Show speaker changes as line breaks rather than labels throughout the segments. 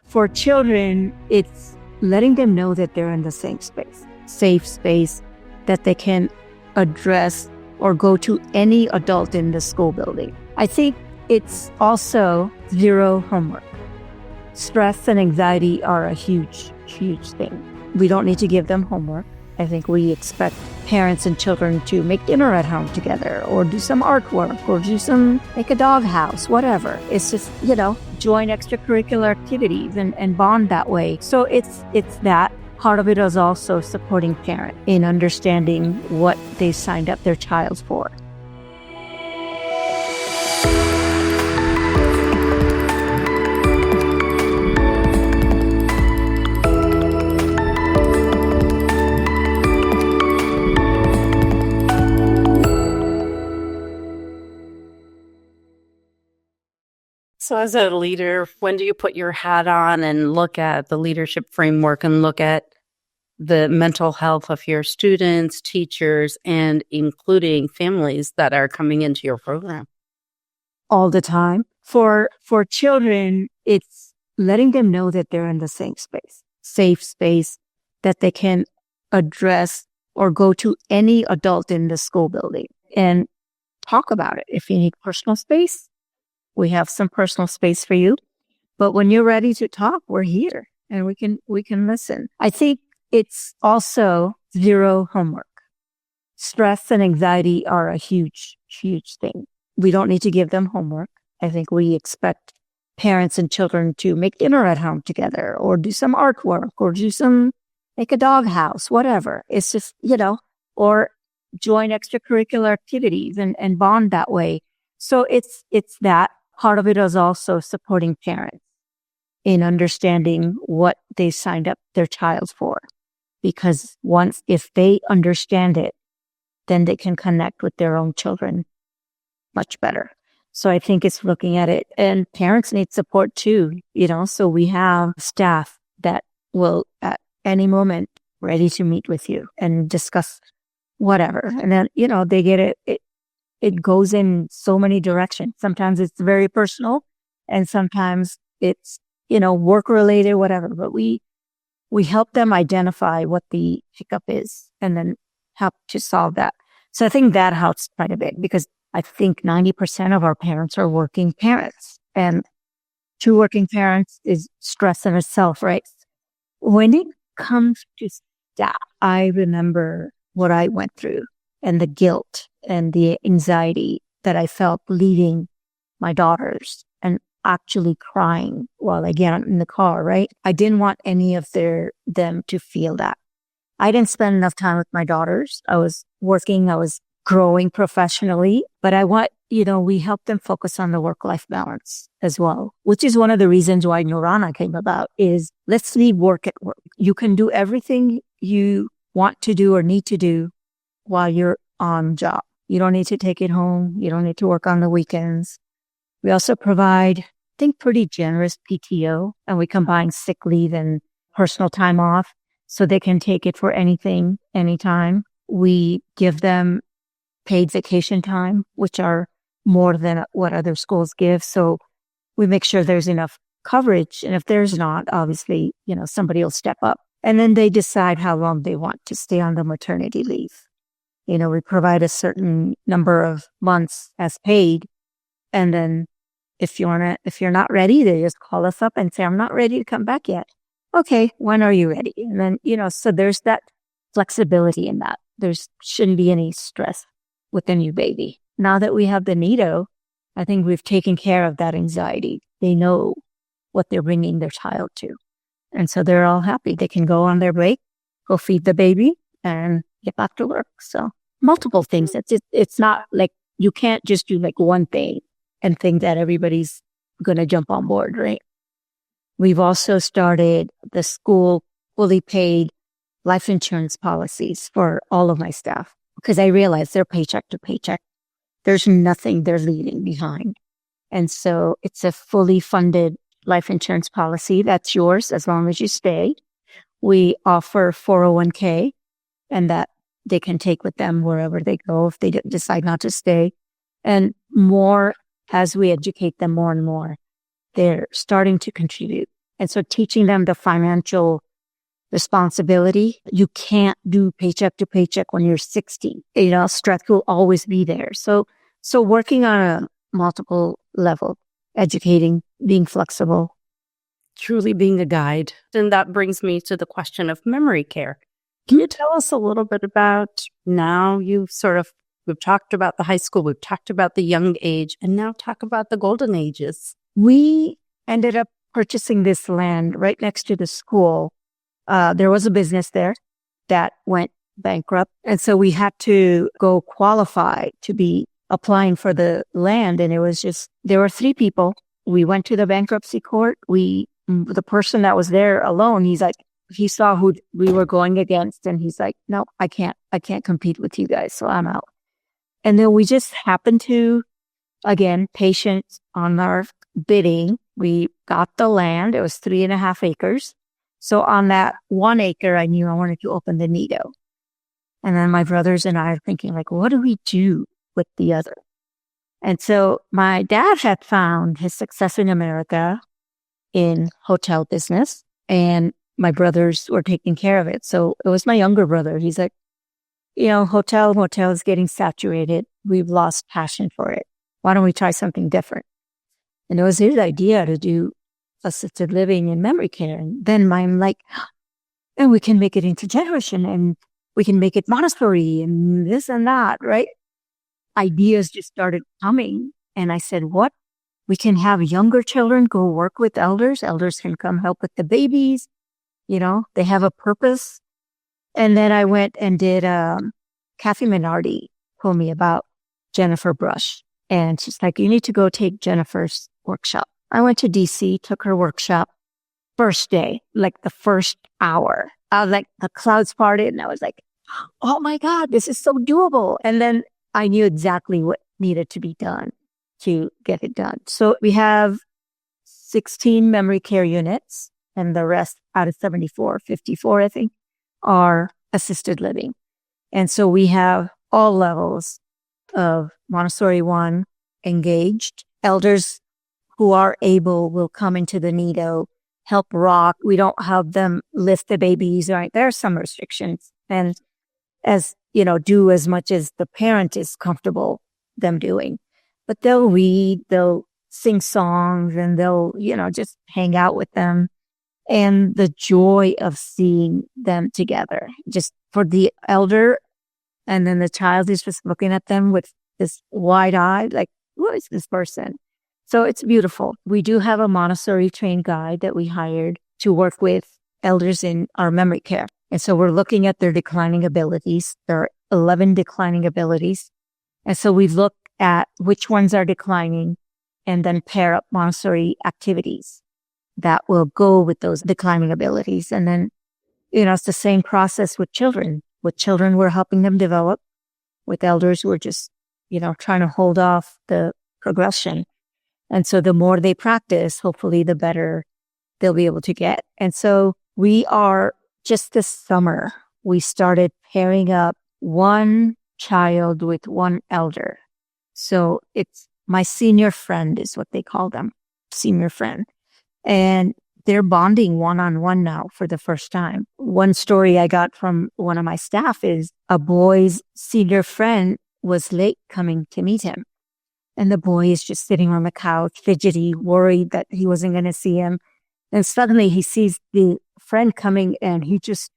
For children, it's letting them know that they're in the same space, safe space, that they can address or go to any adult in the school building. I think it's also zero homework. Stress and anxiety are a huge, huge thing. We don't need to give them homework. I think we expect parents and children to make dinner at home together or do some artwork or make a dog house, whatever. It's just, join extracurricular activities and bond that way. So it's that. Part of it is also supporting parents in understanding what they signed up their child for.
So as a leader, when do you put your hat on and look at the leadership framework and look at the mental health of your students, teachers, and including families that are coming into your program?
All the time. For children, it's letting them know that they're in the same space, safe space, that they can address or go to any adult in the school building and talk about it. If you need personal space, we have some personal space for you. But when you're ready to talk, we're here and we can listen. I think it's also zero homework. Stress and anxiety are a huge, huge thing. We don't need to give them homework. I think we expect parents and children to make dinner at home together or do some artwork or make a dog house, whatever. It's just, or join extracurricular activities and bond that way. So it's that. Part of it is also supporting parents in understanding what they signed up their child for. Because if they understand it, then they can connect with their own children much better. So I think it's looking at it, and parents need support too, so we have staff that will at any moment ready to meet with you and discuss whatever. And then, they get it. It goes in so many directions. Sometimes it's very personal and sometimes it's, work related, whatever, but we help them identify what the hiccup is and then help to solve that. So I think that helps quite a bit because I think 90% of our parents are working parents, and 2 working parents is stress in itself, right? When it comes to staff, I remember what I went through and the guilt and the anxiety that I felt leaving my daughters and actually crying while I get in the car, right? I didn't want any of them to feel that. I didn't spend enough time with my daughters. I was working, I was growing professionally, but we help them focus on the work-life balance as well, which is one of the reasons why Noorana came about is let's leave work at work. You can do everything you want to do or need to do while you're on job. You don't need to take it home. You don't need to work on the weekends. We also provide, I think, pretty generous PTO, and we combine sick leave and personal time off so they can take it for anything, anytime. We give them paid vacation time, which are more than what other schools give. So we make sure there's enough coverage. And if there's not, obviously, somebody will step up. And then they decide how long they want to stay on the maternity leave. We provide a certain number of months as paid. And then if you're not ready, they just call us up and say, I'm not ready to come back yet. Okay, when are you ready? And then, so there's that flexibility in that. There shouldn't be any stress with the new baby. Now that we have the NIDO, I think we've taken care of that anxiety. They know what they're bringing their child to. And so they're all happy. They can go on their break, go feed the baby, and get back to work. So multiple things. It's not like you can't just do like one thing and think that everybody's going to jump on board, right? We've also started the school fully paid life insurance policies for all of my staff because I realize they're paycheck to paycheck. There's nothing they're leaving behind. And so it's a fully funded life insurance policy that's yours as long as you stay. We offer 401k and that they can take with them wherever they go if they decide not to stay. And more as we educate them more and more, they're starting to contribute And so teaching them the financial responsibility. You can't do paycheck to paycheck when you're 60. Stress will always be there. So working on a multiple level, educating, being flexible.
Truly being a guide. And that brings me to the question of memory care. Can you tell us a little bit about now we've talked about the high school, we've talked about the young age, and now talk about the golden ages.
We ended up purchasing this land right next to the school. There was a business there that went bankrupt. And so we had to go qualify to be applying for the land. And it was there were 3 people. We went to the bankruptcy court. The person that was there alone, he's like, he saw who we were going against. And he's like, no, I can't compete with you guys. So I'm out. And then we just happened to, again, patience on our bidding. We got the land. It was 3.5 acres. So on that 1 acre, I knew I wanted to open the nido. And then my brothers and I are thinking, like, what do we do with the other? And so my dad had found his success in America in hotel business, and my brothers were taking care of it. So it was my younger brother. He's like, hotel is getting saturated. We've lost passion for it. Why don't we try something different? And it was his idea to do assisted living and memory care. And then I'm like, and we can make it intergeneration, and we can make it Montessori and this and that, right? Ideas just started coming. And I said, what? We can have younger children go work with elders. Elders can come help with the babies. They have a purpose. And then I went and did, Kathy Minardi told me about Jennifer Brush. And she's like, you need to go take Jennifer's workshop. I went to DC, took her workshop. First day, like the first hour, I was like, the clouds parted, and I was like, oh my God, this is so doable. And then I knew exactly what needed to be done to get it done. So we have 16 memory care units, and the rest out of 74, 54, I think, are assisted living. And so we have all levels of Montessori One engaged. Elders who are able will come into the nido, help rock. We don't have them lift the babies, right? There are some restrictions. And do as much as the parent is comfortable them doing. But they'll read, they'll sing songs, and they'll, just hang out with them. And the joy of seeing them together, just for the elder, and then the child is just looking at them with this wide eye, like, who is this person? So it's beautiful. We do have a Montessori trained guide that we hired to work with elders in our memory care. And so we're looking at their declining abilities. There are 11 declining abilities. And so we look at which ones are declining and then pair up Montessori activities that will go with those declining abilities. And then, it's the same process with children. With children, we're helping them develop. With elders, we're just, trying to hold off the progression. And so the more they practice, hopefully the better they'll be able to get. And so we are, just this summer, we started pairing up one child with one elder. So it's my senior friend is what they call them, senior friend. And they're bonding one-on-one now for the first time. One story I got from one of my staff is a boy's senior friend was late coming to meet him. And the boy is just sitting on the couch, fidgety, worried that he wasn't going to see him. And suddenly he sees the friend coming, and he just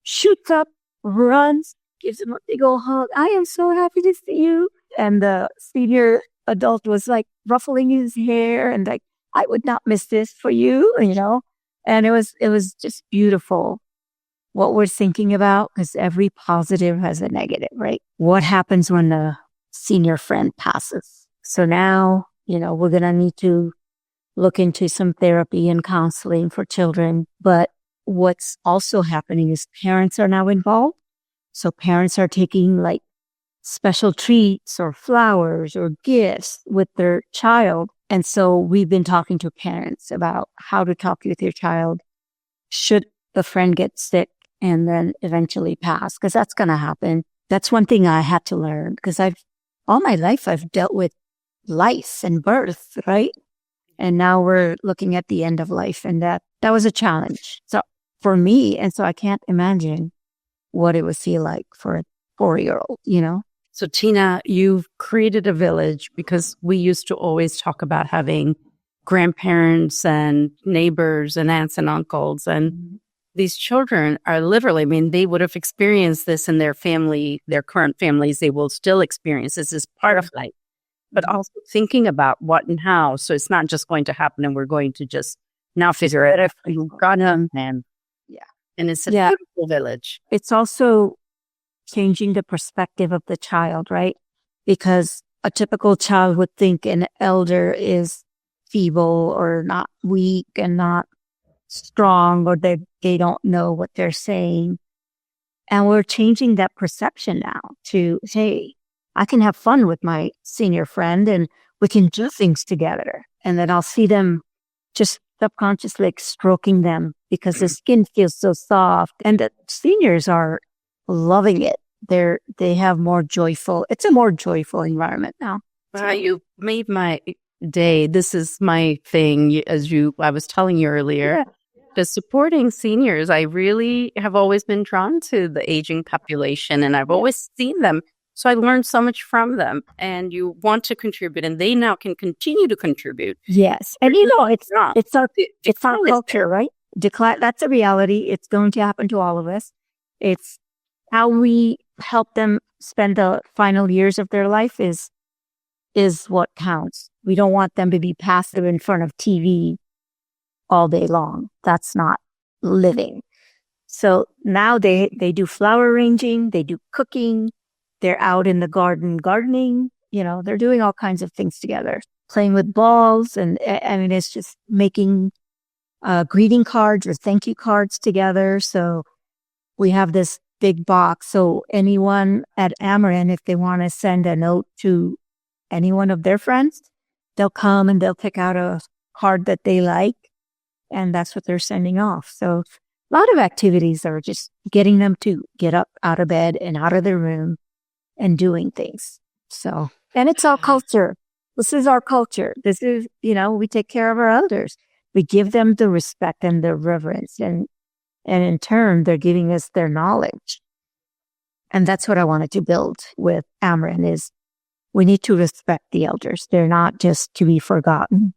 shoots up, runs, gives him a big old hug. I am so happy to see you. And the senior adult was like ruffling his hair and like, I would not miss this for you, And it was just beautiful what we're thinking about, because every positive has a negative, right? What happens when the senior friend passes? So now, we're going to need to look into some therapy and counseling for children. But what's also happening is parents are now involved. So parents are taking like special treats or flowers or gifts with their child. And so we've been talking to parents about how to talk with your child should the friend get sick and then eventually pass, because that's going to happen. That's one thing I had to learn, because all my life I've dealt with life and birth, right? And now we're looking at the end of life, and that that was a challenge. So for me, and so I can't imagine what it would feel like for a 4-year-old, you know?
So Tina, you've created a village because we used to always talk about having grandparents and neighbors and aunts and uncles. And these children are literally, I mean, they would have experienced this in their family, their current families. They will still experience this as part of life, but also thinking about what and how. So it's not just going to happen and we're going to just now figure it out. You've got them. And it's a beautiful village.
It's also changing the perspective of the child, right? Because a typical child would think an elder is feeble or not weak and not strong, or they don't know what they're saying. And we're changing that perception now to, hey, I can have fun with my senior friend and we can do things together. And then I'll see them just subconsciously like stroking them because the skin feels so soft. And the seniors are loving it. They have it's a more joyful environment now.
You made my day. This is my thing, I was telling you earlier. The supporting seniors, I really have always been drawn to the aging population, and I've always seen them. So I learned so much from them, and you want to contribute, and they now can continue to contribute.
Yes. And it's our culture, right? That's a reality. It's going to happen to all of us. It's how we help them spend the final years of their life is what counts. We don't want them to be passive in front of TV all day long. That's not living. So now they do flower arranging, they do cooking, they're out in the garden gardening, they're doing all kinds of things together, playing with balls. And I mean, it's just making greeting cards or thank you cards together. So we have this big box. So anyone at Amarin, if they want to send a note to any one of their friends, they'll come and they'll pick out a card that they like. And that's what they're sending off. So a lot of activities are just getting them to get up out of bed and out of their room and doing things. So, and it's our culture. This is our culture. This is, we take care of our elders. We give them the respect and the reverence. And in turn, they're giving us their knowledge. And that's what I wanted to build with Amarin is we need to respect the elders. They're not just to be forgotten.